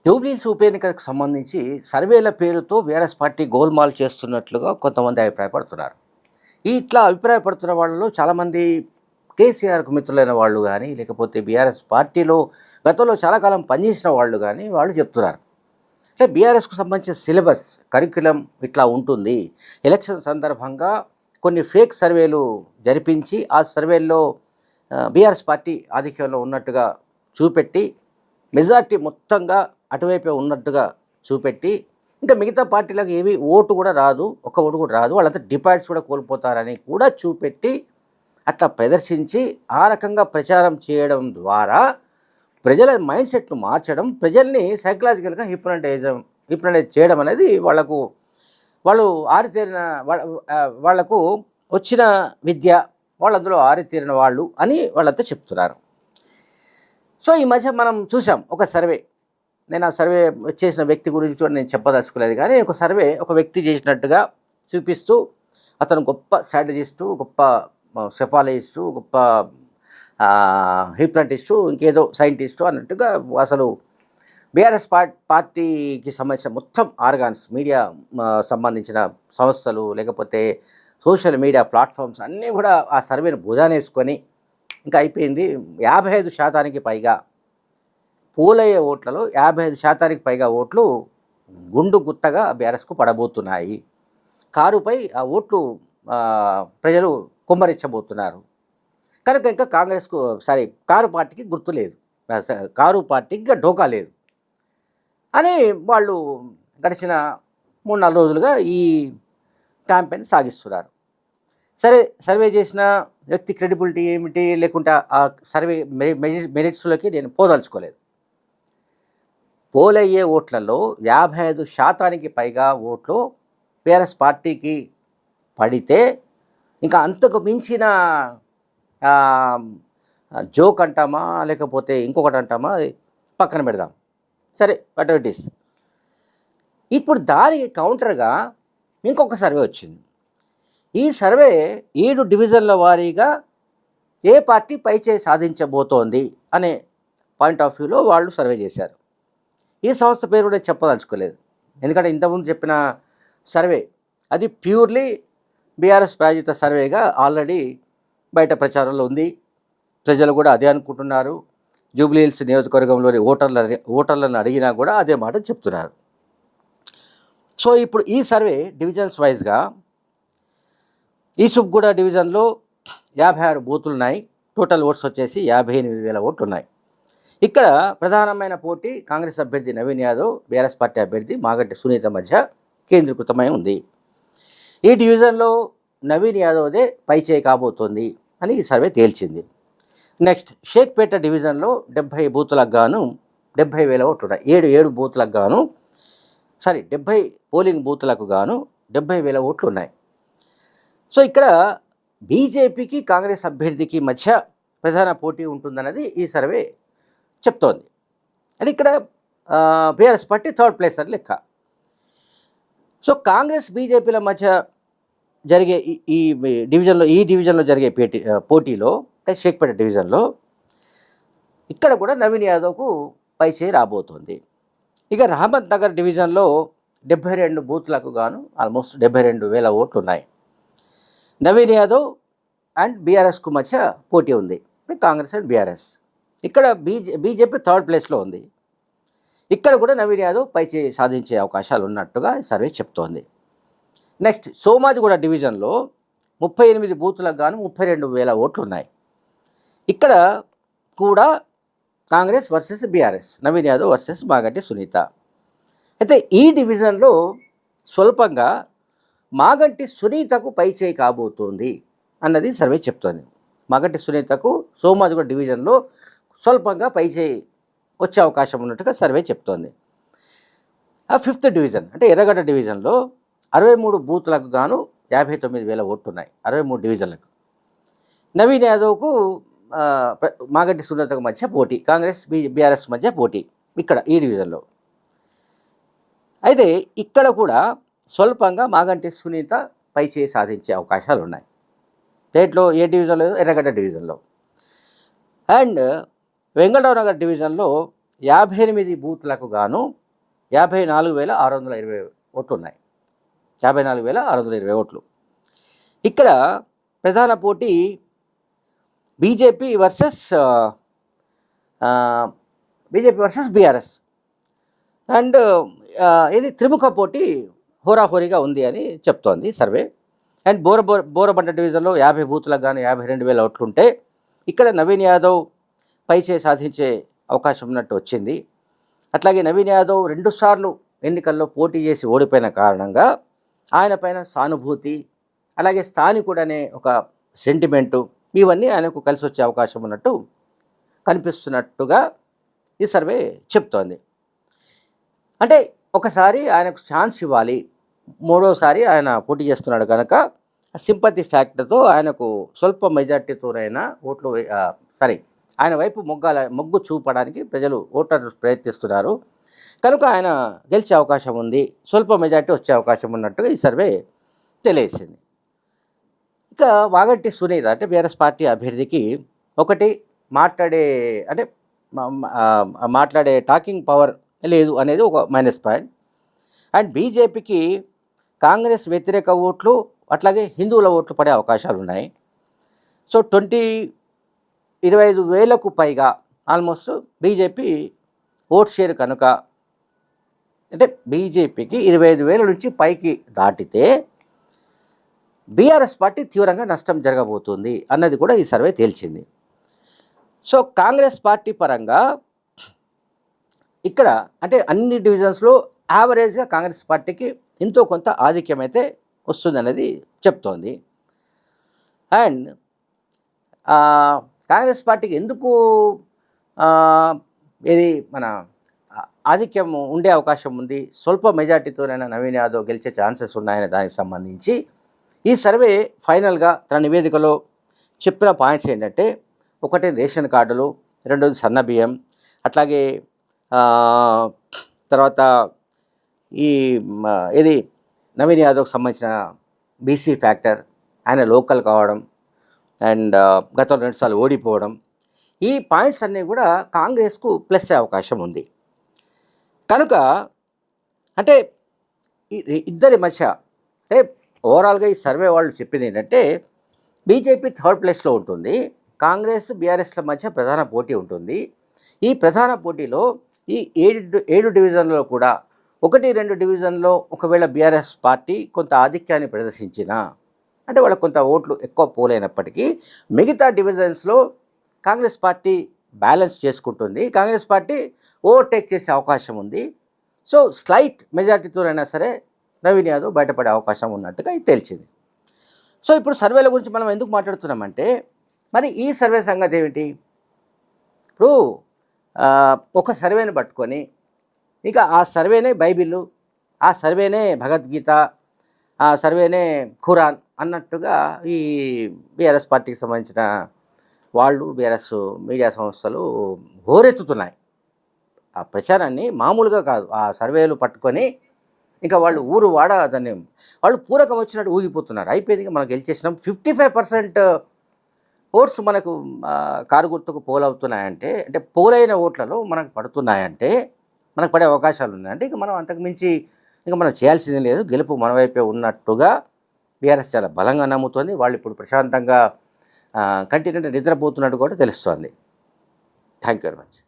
జూబ్లీహిల్స్ ఉప ఎన్నికలకు సంబంధించి సర్వేల పేరుతో బీఆర్ఎస్ పార్టీ గోల్మాల్ చేస్తున్నట్లుగా కొంతమంది అభిప్రాయపడుతున్నారు. ఇట్లా అభిప్రాయపడుతున్న వాళ్ళలో చాలామంది కేసీఆర్‌కు మిత్రులైన వాళ్ళు గానీ, లేకపోతే బీఆర్ఎస్ పార్టీలో గతంలో చాలా కాలం పనిచేసిన వాళ్ళు గానీ, వాళ్ళు చెప్తున్నారు. అంటే బీఆర్ఎస్‌కు సంబంధించిన సిలబస్, కరిక్యులమ్ ఇట్లా ఉంటుంది. ఎలక్షన్ సందర్భంగా కొన్ని ఫేక్ సర్వేలు జరిపించి, ఆ సర్వేల్లో బీఆర్ఎస్ పార్టీ ఆధిక్యంలో ఉన్నట్టుగా చూపెట్టి, మెజార్టీ మొత్తంగా అటువైపే ఉన్నట్టుగా చూపెట్టి, ఇంకా మిగతా పార్టీలకు ఏవి ఓటు కూడా రాదు, ఒక్క ఓటు కూడా రాదు, వాళ్ళంతా డిపాజిట్స్ కూడా కోల్పోతారని కూడా చూపెట్టి, అట్లా ప్రదర్శించి, ఆ రకంగా ప్రచారం చేయడం ద్వారా ప్రజల మైండ్ సెట్‌ను మార్చడం, ప్రజల్ని సైకలాజికల్‌గా హిప్నటైజ్ చేయడం అనేది వాళ్ళు ఆరితేరిన వాళ్లకు వచ్చిన విద్య, వాళ్ళు అందులో ఆరితేరిన వాళ్ళు అని వాళ్ళంతా చెప్తున్నారు. సో, ఈ మధ్య మనం చూసాం ఒక సర్వే. నేను ఆ సర్వే చేసిన వ్యక్తి గురించి కూడా నేను చెప్పదలుచుకోలేదు కానీ, ఒక సర్వే ఒక వ్యక్తి చేసినట్టుగా చూపిస్తూ, అతను గొప్ప స్ట్రాటజిస్టు, గొప్ప సెఫాలజిస్టు, గొప్ప హిప్నటిస్టు, ఇంకేదో సైంటిస్టు అన్నట్టుగా అసలు బీఆర్ఎస్ పార్టీకి సంబంధించిన మొత్తం ఆర్గాన్స్, మీడియా సంబంధించిన సంస్థలు, లేకపోతే సోషల్ మీడియా ప్లాట్ఫామ్స్ అన్నీ కూడా ఆ సర్వేను భుజానేసుకొని, ఇంకా అయిపోయింది 55% పైగా పోలయ్యే ఓట్లలో 55% పైగా ఓట్లు గుండు గుత్తగా బీఆర్ఎస్కు పడబోతున్నాయి. కారుపై ఆ ఓట్లు ప్రజలు కుమ్మరించబోతున్నారు. కనుక ఇంకా కారు పార్టీకి గుర్తు లేదు, కారు పార్టీకి ఇంకా ఢోకా లేదు అని వాళ్ళు గడిచిన 3-4 రోజులుగా ఈ క్యాంపెయిన్ సాగిస్తున్నారు. సరే, సర్వే చేసిన వ్యక్తి క్రెడిబిలిటీ ఏమిటి, లేకుంటే ఆ సర్వే మెరిట్స్లోకి నేను పోదలుచుకోలేదు. పోలయ్యే ఓట్లలో 55% పైగా ఓట్లు బీఆర్ఎస్ పార్టీకి పడితే, ఇంకా అంతకు మించిన జోక్ అంటామా, లేకపోతే ఇంకొకటి అంటామా, పక్కన పెడదాం. సరే, వాట్ ఎవర్ ఇట్ ఈస్. ఇప్పుడు దానికి కౌంటర్గా ఇంకొక సర్వే వచ్చింది. ఈ సర్వే 7 డివిజన్ల వారీగా ఏ పార్టీ పైచేయి సాధించబోతోంది అనే పాయింట్ ఆఫ్ వ్యూలో వాళ్ళు సర్వే చేశారు. ఈ సంస్థ పేరు కూడా చెప్పదలుచుకోలేదు, ఎందుకంటే ఇంతకుముందు చెప్పిన సర్వే అది ప్యూర్లీ బీఆర్ఎస్ ప్రాయోజిత సర్వేగా ఆల్రెడీ బయట ప్రచారంలో ఉంది. ప్రజలు కూడా అదే అనుకుంటున్నారు. జూబ్లీహిల్స్ నియోజకవర్గంలోని ఓటర్లను అడిగినా కూడా అదే మాట చెప్తున్నారు. సో, ఇప్పుడు ఈ సర్వే డివిజన్స్ వైజ్గా ఈసుఫ్గూడ డివిజన్లో 56 బూతులు ఉన్నాయి. టోటల్ ఓట్స్ వచ్చేసి 58,000 ఓట్లు ఉన్నాయి. ఇక్కడ ప్రధానమైన పోటీ కాంగ్రెస్ అభ్యర్థి నవీన్ యాదవ్, బీఆర్ఎస్ పార్టీ అభ్యర్థి మాగంటి సునీత మధ్య కేంద్రీకృతమై ఉంది. ఈ డివిజన్లో నవీన్ యాదవ్దే పైచేయి కాబోతోంది అని ఈ సర్వే తేల్చింది. నెక్స్ట్, షేక్పేట డివిజన్లో 70 బూతులకు గాను 70,000 ఓట్లు ఉన్నాయి. 7 బూతులకు గాను 70 పోలింగ్ బూతులకు గాను 70,000 ఓట్లు ఉన్నాయి. సో, ఇక్కడ బీజేపీకి కాంగ్రెస్ అభ్యర్థికి మధ్య ప్రధాన పోటీ ఉంటుందన్నది ఈ సర్వే చెప్తోంది. అంటే ఇక్కడ బీఆర్ఎస్ పార్టీ థర్డ్ ప్లేస్ అని లెక్క. సో, కాంగ్రెస్ బీజేపీల మధ్య జరిగే ఈ డివిజన్లో జరిగే పోటీలో, షేక్పేట డివిజన్లో ఇక్కడ కూడా నవీన్ యాదవ్కు పైచేయి రాబోతోంది. ఇక రహమత్ నగర్ డివిజన్లో 72 బూత్లకు గాను ఆల్మోస్ట్ 72,000 ఓట్లు ఉన్నాయి. నవీన్ యాదవ్ అండ్ బీఆర్ఎస్కు మధ్య పోటీ ఉంది, కాంగ్రెస్ అండ్ బీఆర్ఎస్. ఇక్కడ బీజేపీ థర్డ్ ప్లేస్లో ఉంది. ఇక్కడ కూడా నవీన్ యాదవ్ పైచేయి సాధించే అవకాశాలు ఉన్నట్టుగా సర్వే చెప్తోంది. నెక్స్ట్, సోమాజిగూడ డివిజన్లో 38 బూతులకు గాను 32,000 ఓట్లు ఉన్నాయి. ఇక్కడ కూడా కాంగ్రెస్ వర్సెస్ బీఆర్ఎస్, నవీన్ యాదవ్ వర్సెస్ మాగంటి సునీత. అయితే ఈ డివిజన్లో స్వల్పంగా మాగంటి సునీతకు పైచేయి కాబోతోంది అన్నది సర్వే చెప్తోంది. మాగంటి సునీతకు సోమాజిగూడ డివిజన్లో స్వల్పంగా పైచేయి వచ్చే అవకాశం ఉన్నట్టుగా సర్వే చెప్తోంది. ఆ 5th డివిజన్ అంటే ఎర్రగడ్డ డివిజన్లో 63 బూతులకు గాను 59,000 ఓట్లు ఉన్నాయి. 63 డివిజన్లకు. నవీన్ యాదవ్కు మాగంటి సునీతకు మధ్య పోటీ, కాంగ్రెస్ బీఆర్ఎస్ మధ్య పోటీ ఇక్కడ ఈ డివిజన్లో. అయితే ఇక్కడ కూడా స్వల్పంగా మాగంటి సునీత పైచేయి సాధించే అవకాశాలు ఉన్నాయి. దేంట్లో, ఏ డివిజన్లో? ఎర్రగడ్డ డివిజన్లో. అండ్ వెంగళరావు నగర్ డివిజన్లో 58 బూత్లకు గాను 54,620 ఓట్లు ఉన్నాయి. 54,620 ఓట్లు. ఇక్కడ ప్రధాన పోటీ బీజేపీ వర్సెస్ బీఆర్ఎస్ అండ్ ఇది త్రిముఖ పోటీ హోరాహోరీగా ఉంది అని చెప్తోంది సర్వే. అండ్ బోరబండ డివిజన్లో 50 బూత్లకు గాను 52,000 ఓట్లుంటే ఇక్కడ నవీన్ యాదవ్ పైచే సాధించే అవకాశం ఉన్నట్టు వచ్చింది. అట్లాగే నవీన్ యాదవ్ 2 సార్లు ఎన్నికల్లో పోటీ చేసి ఓడిపోయిన కారణంగా ఆయన పైన సానుభూతి, అలాగే స్థానికుడనే ఒక సెంటిమెంటు, ఇవన్నీ ఆయనకు కలిసి వచ్చే అవకాశం ఉన్నట్టు కనిపిస్తున్నట్టుగా ఈ సర్వే చెప్తోంది. అంటే ఒకసారి ఆయనకు ఛాన్స్ ఇవ్వాలి, మూడోసారి ఆయన పోటీ చేస్తున్నాడు కనుక సింపతి ఫ్యాక్టర్తో ఆయనకు స్వల్ప మెజార్టీతోనైనా ఓట్లు ఆయన వైపు మొగ్గు చూపడానికి ప్రజలు ఓటర్లు ప్రయత్నిస్తున్నారు కనుక ఆయన గెలిచే అవకాశం ఉంది, స్వల్ప మెజార్టీ వచ్చే అవకాశం ఉన్నట్టుగా ఈ సర్వే తెలియజేసింది. ఇక వాగంటి సునీత అంటే బీఆర్ఎస్ పార్టీ అభ్యర్థికి ఒకటి మాట్లాడే టాకింగ్ పవర్ లేదు అనేది ఒక మైనస్ పాయింట్. అండ్ బీజేపీకి కాంగ్రెస్ వ్యతిరేక ఓట్లు అట్లాగే హిందువుల ఓట్లు పడే అవకాశాలు ఉన్నాయి. సో 25,000కు పైగా ఆల్మోస్ట్ బీజేపీ ఓట్ షేర్ కనుక, అంటే బీజేపీకి 25,000 నుంచి పైకి దాటితే బీఆర్ఎస్ పార్టీ తీవ్రంగా నష్టం జరగబోతుంది అన్నది కూడా ఈ సర్వే తేల్చింది. సో కాంగ్రెస్ పార్టీ పరంగా ఇక్కడ అంటే అన్ని డివిజన్స్లో యావరేజ్గా కాంగ్రెస్ పార్టీకి ఎంతో కొంత ఆధిక్యం అయితే వస్తుందనేది చెప్తోంది. అండ్ కాంగ్రెస్ పార్టీకి ఎందుకు ఇది మన ఆధిక్యం ఉండే అవకాశం ఉంది, స్వల్ప మెజార్టీతోనైనా నవీన్ యాదవ్ గెలిచే ఛాన్సెస్ ఉన్నాయనే దానికి సంబంధించి ఈ సర్వే ఫైనల్గా తన నివేదికలో చెప్పిన పాయింట్స్ ఏంటంటే, ఒకటి రేషన్ కార్డులు, రెండోది సన్న బియ్యం, అట్లాగే తర్వాత ఇది నవీన్ యాదవ్కి సంబంధించిన బీసీ ఫ్యాక్టర్, ఆయన లోకల్ కావడం అండ్ గతంలో 2 సార్లు ఓడిపోవడం, ఈ పాయింట్స్ అన్నీ కూడా కాంగ్రెస్కు ప్లస్ అయ్యే అవకాశం ఉంది. కనుక అంటే ఇద్దరి మధ్య అంటే ఓవరాల్గా ఈ సర్వే వాళ్ళు చెప్పింది ఏంటంటే, బీజేపీ 3rd ప్లేస్లో ఉంటుంది, కాంగ్రెస్ బీఆర్ఎస్ల మధ్య ప్రధాన పోటీ ఉంటుంది. ఈ ప్రధాన పోటీలో ఈ 7 డివిజన్లలో కూడా 1-2 డివిజన్లో ఒకవేళ బీఆర్ఎస్ పార్టీ కొంత ఆధిక్యాన్ని ప్రదర్శించినా, అంటే వాళ్ళకు కొంత ఓట్లు ఎక్కువ పోలైనప్పటికీ మిగతా డివిజన్స్లో కాంగ్రెస్ పార్టీ బ్యాలెన్స్ చేసుకుంటుంది, కాంగ్రెస్ పార్టీ ఓవర్టేక్ చేసే అవకాశం ఉంది. సో స్లైట్ మెజార్టీతోనైనా సరే నవీన్ యాదవ్ బయటపడే అవకాశం ఉన్నట్టుగా ఇది తేల్చింది. సో ఇప్పుడు సర్వేల గురించి మనం ఎందుకు మాట్లాడుతున్నామంటే, మరి ఈ సర్వే సంగతి ఏమిటి? ఇప్పుడు ఒక సర్వేని పట్టుకొని ఇక ఆ సర్వేనే బైబిల్, ఆ సర్వేనే భగవద్గీత, ఆ సర్వేనే ఖురాన్ అన్నట్టుగా ఈ బీఆర్ఎస్ పార్టీకి సంబంధించిన వాళ్ళు, బీఆర్ఎస్ మీడియా సంస్థలు హోరెత్తుతున్నాయి. ఆ ప్రచారాన్ని మామూలుగా కాదు, ఆ సర్వేలు పట్టుకొని ఇంకా వాళ్ళు ఊరు వాడ దాన్ని వాళ్ళు పూరకం వచ్చినట్టు ఊగిపోతున్నారు. అయిపోయింది, మనం గెలిచేసినాం, 55% ఓట్స్ మనకు కారు గుర్తుకు పోలవుతున్నాయంటే, అంటే పోలైన ఓట్లలో మనకు పడుతున్నాయంటే, మనకు పడే అవకాశాలు ఉన్నాయంటే ఇక మనం అంతకుమించి ఇంకా మనం చేయాల్సింది లేదు, గెలుపు మన వైపే ఉన్నట్టుగా బీఆర్ఎస్ చాలా బలంగా నమ్ముతోంది. వాళ్ళు ఇప్పుడు ప్రశాంతంగా కంటిన్యూ నిద్రపోతున్నట్టు కూడా తెలుస్తోంది. Thank you very much.